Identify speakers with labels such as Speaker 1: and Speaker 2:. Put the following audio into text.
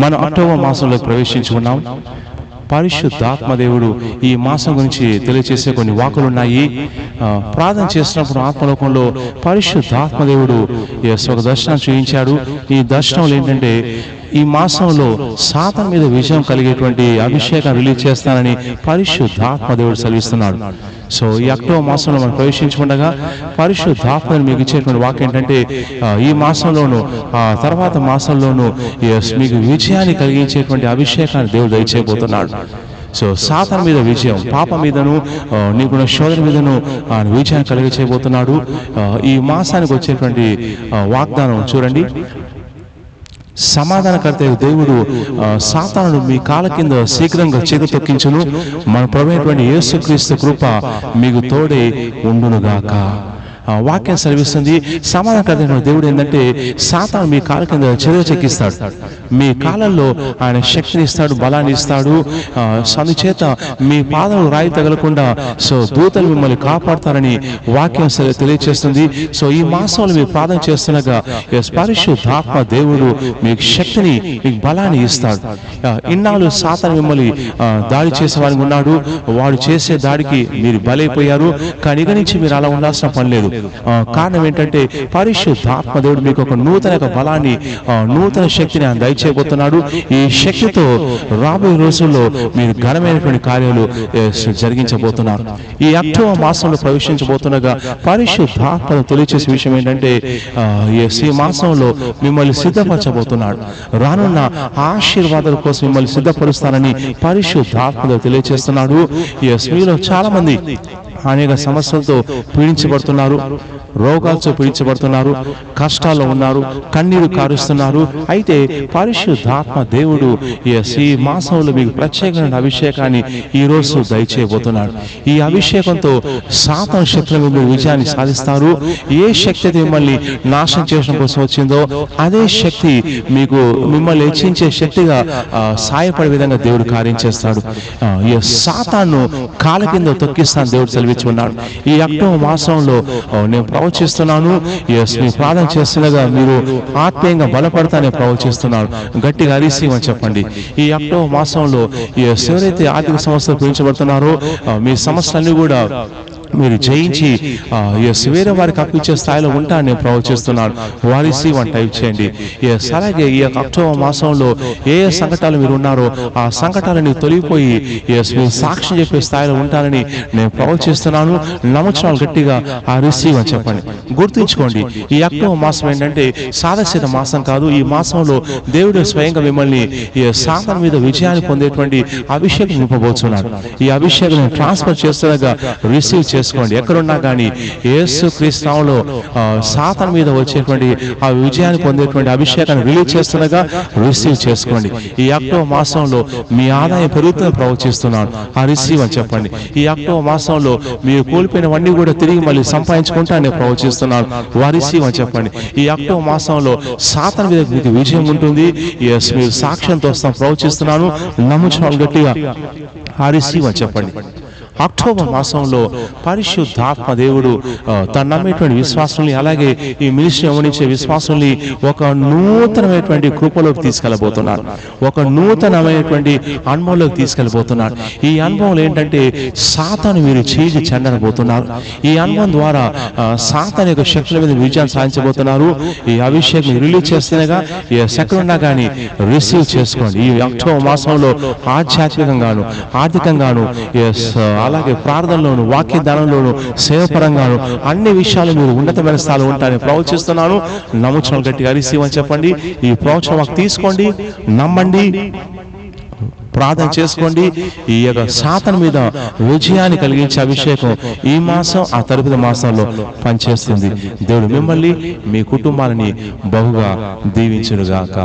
Speaker 1: మన అక్టోబర్ మాసంలో ప్రవేశించుకున్నాం. పరిశుద్ధాత్మ దేవుడు ఈ మాసం గురించి తెలియజేసే కొన్ని వాకులు ఉన్నాయి. ప్రార్థన చేసినప్పుడు ఆత్మలోకంలో పరిశుద్ధాత్మ దేవుడు ఒక దర్శనం చూపించాడు. ఈ దర్శనంలో ఏంటంటే ఈ మాసంలో సాతాను మీద విజయం కలిగేటువంటి అభిషేకం రిలీజ్ చేస్తానని పరిశుద్ధాత్మ దేవుడు సెలవిస్తున్నాడు. సో ఈ అక్టోబర్ మాసంలో మనం ప్రవేశించుకుండగా పరిశుద్ధాత్మని మీకు ఇచ్చేటువంటి వాక్యం ఏంటంటే ఈ మాసంలోను తర్వాత మాసంలోను మీకు విజయాన్ని కలిగించేటువంటి అభిషేకాన్ని దేవుడు దయచేయబోతున్నాడు. సో సాతాను మీద విజయం, పాప మీదను నీకున్న శోధన మీదను విజయాన్ని కలిగి చేయబోతున్నాడు. ఈ మాసానికి వచ్చేటువంటి వాగ్దానం చూడండి. సమాధానకర్త దేవుడు సాతానుడు మీ కాళ్ళ కింద శీఘ్రంగా చెగుతొక్కించును. మన ప్రభువైనటువంటి యేసుక్రీస్తు కృప మీకు తోడే ఉండునుగాక. వాక్యం సెలవిస్తుంది. సమాధానకర్త దేవుడు ఏంటంటే సాతాను మీ కాళ్ళ కింద చెరువు చెక్కిస్తాడు, మీ కాళ్ళల్లో ఆయన శక్తిని ఇస్తాడు, బలాన్ని ఇస్తాడు. అందుచేత మీ పాదం రాయి తగలకుండా సో దూతలు మిమ్మల్ని కాపాడతారని వాక్యం తెలియజేస్తుంది. సో ఈ మాసంలో మీరు ప్రార్థన చేస్తుండగా పరిశుద్ధాత్మ దేవుడు మీకు శక్తిని, మీకు బలాన్ని ఇస్తాడు. ఇన్నాళ్ళు సాతాను మిమ్మల్ని దాడి చేసేవాడిని ఉన్నాడు, వాడు చేసే దాడికి మీరు బలైపోయారు. కానీ ఇక నుంచి మీరు అలా ఉండాల్సిన పని లేదు. కారణం ఏంటంటే పరిశుద్ధాత్మ దేవుడు మీకు ఒక నూతన బలాన్ని, నూతన శక్తిని ఆయన దయచేయబోతున్నాడు. ఈ శక్తితో రాబోయే రోజుల్లో మీరు ఘనమైనటువంటి కార్యాలు జరిగించబోతున్నారు. ఈ అక్టోబర్ మాసంలో ప్రవేశించబోతుండగా పరిశుద్ధాత్మను తెలియచేసే విషయం ఏంటంటే ఈ మాసంలో మిమ్మల్ని సిద్ధపరచబోతున్నాడు. రానున్న ఆశీర్వాదాల కోసం మిమ్మల్ని సిద్ధపరుస్తానని పరిశుద్ధాత్మను తెలియచేస్తున్నాడు. మీలో చాలా మంది అనేక సమస్యలతో పీడించబడుతున్నారు, రోగాలతో పీడించబడుతున్నారు, కష్టాల్లో ఉన్నారు, కన్నీరు కారుస్తున్నారు. అయితే పరిశుద్ధాత్మ దేవుడు ఈ మాసంలో మీకు ప్రత్యేకమైన అభిషేకాన్ని ఈ రోజు దయచేయబోతున్నాడు. ఈ అభిషేకంతో సాతాను శక్తుల మీద విజయాన్ని సాధిస్తారు. ఏ శక్తి మిమ్మల్ని నాశనం చేయడం కోసం వచ్చిందో అదే శక్తి మీకు మిమ్మల్ని హెచ్చించే శక్తిగా సాయపడే విధంగా దేవుడు కార్యం చేస్తాడు. ఈ సాతాను కాళ్ళ కింద తొక్కిస్తాను దేవుడు సెలవిచ్చున్నాడు. ఈ అక్టోబర్ మాసంలో నేను ప్రవచిస్తున్నాను. మీ ప్రార్థన చేస్తుండగా మీరు ఆత్మీయంగా బలపడతానే ప్రవచిస్తున్నాను. గట్టిగా రిసీవ్ అని చెప్పండి. ఈ అక్టోబర్ మాసంలో ఎవరైతే ఆర్థిక సమస్యలు పీడించబడుతున్నారో మీ సమస్యలన్నీ కూడా మీరు జయించి వేరే వారికి అప్పించే స్థాయిలో ఉంటానని నేను ప్రవచిస్తున్నాను. వారిసి వన్ టైప్ చేయండి. అలాగే ఈ అక్టోబర్ మాసంలో ఏ సంకటాలు మీరు ఉన్నారో ఆ సంకటాలని తొలగిపోయి మీరు సాక్ష్యం చెప్పే స్థాయిలో ఉంటానని నేను ప్రవచిస్తున్నాను. నమ్మకాలు గట్టిగా ఆ రిసీవ్ అని చెప్పండి. గుర్తుంచుకోండి, ఈ అక్టోబర్ మాసం ఏంటంటే సాదాసీద మాసం కాదు. ఈ మాసంలో దేవుడు స్వయంగా మిమ్మల్ని సాతాను మీద విజయాన్ని పొందేటువంటి అభిషేకం నింపబోతున్నాడు. ఈ అభిషేకం ట్రాన్స్ఫర్ చేస్తుండగా రిసీవ్ చేసుకోండి. ఎక్కడున్నా కానీ యేసుక్రీస్తు నామములో సాతాను మీద వచ్చేటువంటి ఆ విజయాన్ని పొందేటువంటి అభిషేకాన్ని రిలీజ్ చేస్తుండగా రిసీవ్ చేసుకోండి. ఈ అక్టోబర్ మాసంలో మీ ఆదాయం పెరుగుతుందని ప్రవచిస్తున్నాను. ఆ రిసీవ్ అని చెప్పండి. ఈ అక్టోబర్ మాసంలో మీరు కోల్పోయినవన్నీ కూడా తిరిగి మళ్ళీ సంపాదించుకుంటానని ప్రవచిస్తున్నాను. ఆ రిసీవ్ అని చెప్పండి. ఈ అక్టోబర్ మాసంలో సాతాను మీద మీకు విజయం ఉంటుంది. మీరు సాక్ష్యంతో ప్రవచిస్తున్నాను. నమ్ముచున్నాను గట్టిగా ఆ రిసీవ్ అని చెప్పండి. అక్టోబర్ మాసంలో పరిశుద్ధాత్మ దేవుడు తన నమ్మేటువంటి విశ్వాసాన్ని, అలాగే ఈ మినిస్ట్రీ గమనించే విశ్వాసాన్ని ఒక నూతనమైనటువంటి కృపలోకి తీసుకెళ్ళబోతున్నాడు. ఒక నూతనమైనటువంటి అనుభవంలోకి తీసుకెళ్ళబోతున్నాడు. ఈ అనుభవం ఏంటంటే సాతాను మీరు చీల్చి చెందనబోతున్నారు. ఈ అనుభవం ద్వారా సాతాను యొక్క శక్తుల మీద విజయాన్ని సాధించబోతున్నారు. ఈ అభిషేకం రిలీజ్ చేస్తేనేగా ఎక్కడ ఉన్నా కానీ రిసీవ్ చేసుకోండి. ఈ అక్టోబర్ మాసంలో ఆధ్యాత్మికంగాను, ఆర్థికంగాను, అలాగే ప్రార్థనలోను, వాక్య దానంలోను, సేవపరంగాను అన్ని విషయాలు మీరు ఉన్నతమైన స్థాయిలో ఉంటారని ప్రవచిస్తున్నాను. నమ్ముచున్నాను గట్టిగా రిసీవ్ అని చెప్పండి. ఈ ప్రవచనం మాకు తీసుకోండి, నమ్మండి, ప్రార్థన చేసుకోండి. ఈ యొక్క సాతాను మీద విజయాన్ని కలిగించే అభిషేకం ఈ మాసం ఆ తరుపతి మాసంలో పనిచేస్తుంది. దేవుడు మిమ్మల్ని, మీ కుటుంబాలని బహుగా దీవించునుగాక.